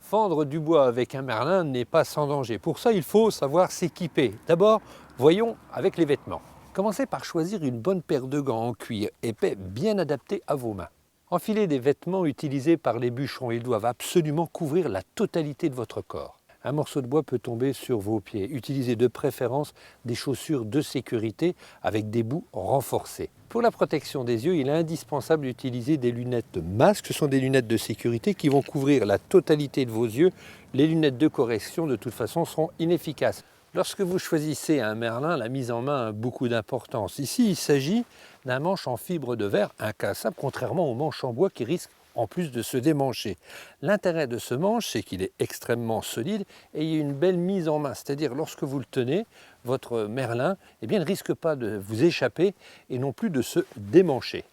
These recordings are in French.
Fendre du bois avec un merlin n'est pas sans danger. Pour ça, il faut savoir s'équiper. D'abord, voyons avec les vêtements. Commencez par choisir une bonne paire de gants en cuir épais bien adaptés à vos mains. Enfilez des vêtements utilisés par les bûcherons. Ils doivent absolument couvrir la totalité de votre corps. Un morceau de bois peut tomber sur vos pieds. Utilisez de préférence des chaussures de sécurité avec des bouts renforcés. Pour la protection des yeux, il est indispensable d'utiliser des lunettes masque. Ce sont des lunettes de sécurité qui vont couvrir la totalité de vos yeux. Les lunettes de correction, de toute façon, seront inefficaces. Lorsque vous choisissez un merlin, la mise en main a beaucoup d'importance. Ici, il s'agit d'un manche en fibre de verre incassable, contrairement au manche en bois qui risque en plus de se démancher. L'intérêt de ce manche, c'est qu'il est extrêmement solide et il y a une belle mise en main. C'est-à-dire, lorsque vous le tenez, votre merlin ne risque pas de vous échapper et non plus de se démancher.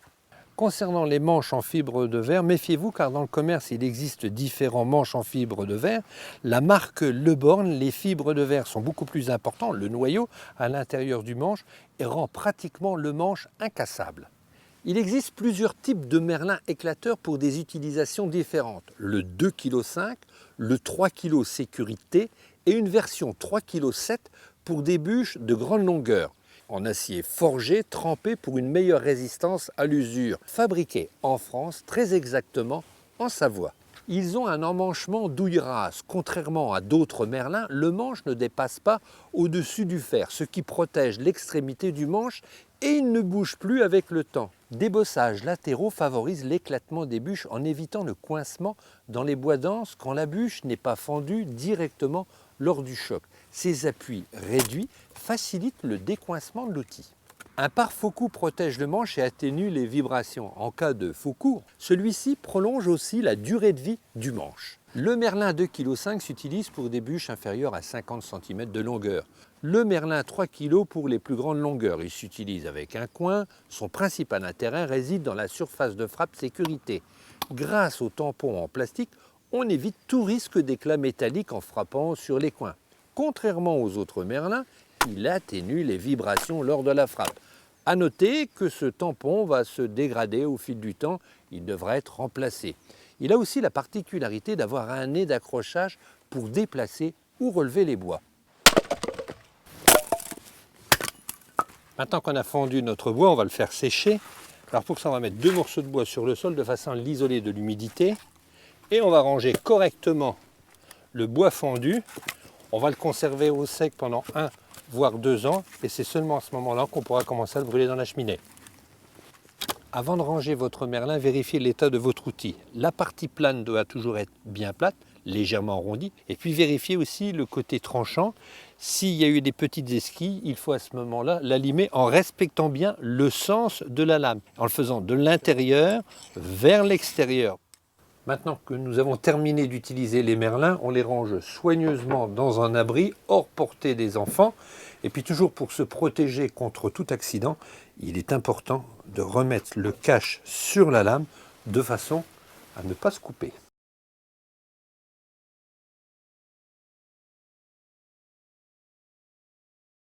Concernant les manches en fibre de verre, méfiez-vous car dans le commerce, il existe différents manches en fibre de verre. La marque Le Borgne, les fibres de verre sont beaucoup plus importantes, le noyau à l'intérieur du manche, et rend pratiquement le manche incassable. Il existe plusieurs types de merlin éclateurs pour des utilisations différentes. Le 2,5 kg, le 3 kg sécurité et une version 3,7 kg pour des bûches de grande longueur, en acier forgé, trempé pour une meilleure résistance à l'usure. Fabriqués en France, très exactement en Savoie. Ils ont un emmanchement douille rase. Contrairement à d'autres merlins, le manche ne dépasse pas au-dessus du fer, ce qui protège l'extrémité du manche et il ne bouge plus avec le temps. Des bossages latéraux favorisent l'éclatement des bûches en évitant le coincement dans les bois denses quand la bûche n'est pas fendue directement lors du choc. Ces appuis réduits facilitent le décoincement de l'outil. Un pare-faux-cou protège le manche et atténue les vibrations. En cas de faux coup, celui-ci prolonge aussi la durée de vie du manche. Le merlin 2,5 kg s'utilise pour des bûches inférieures à 50 cm de longueur. Le merlin 3 kg pour les plus grandes longueurs. Il s'utilise avec un coin. Son principal intérêt réside dans la surface de frappe sécurité. Grâce au tampon en plastique, on évite tout risque d'éclat métallique en frappant sur les coins. Contrairement aux autres merlins, il atténue les vibrations lors de la frappe. A noter que ce tampon va se dégrader au fil du temps, il devra être remplacé. Il a aussi la particularité d'avoir un nez d'accrochage pour déplacer ou relever les bois. Maintenant qu'on a fendu notre bois, on va le faire sécher. Alors pour ça, on va mettre 2 morceaux de bois sur le sol de façon à l'isoler de l'humidité. Et on va ranger correctement le bois fendu. On va le conserver au sec pendant 1 voire 2 ans et c'est seulement à ce moment-là qu'on pourra commencer à le brûler dans la cheminée. Avant de ranger votre merlin, vérifiez l'état de votre outil. La partie plane doit toujours être bien plate, légèrement arrondie, et puis vérifiez aussi le côté tranchant. S'il y a eu des petites esquilles, il faut à ce moment-là la limer en respectant bien le sens de la lame, en le faisant de l'intérieur vers l'extérieur. Maintenant que nous avons terminé d'utiliser les merlins, on les range soigneusement dans un abri hors portée des enfants. Et puis toujours pour se protéger contre tout accident, il est important de remettre le cache sur la lame de façon à ne pas se couper.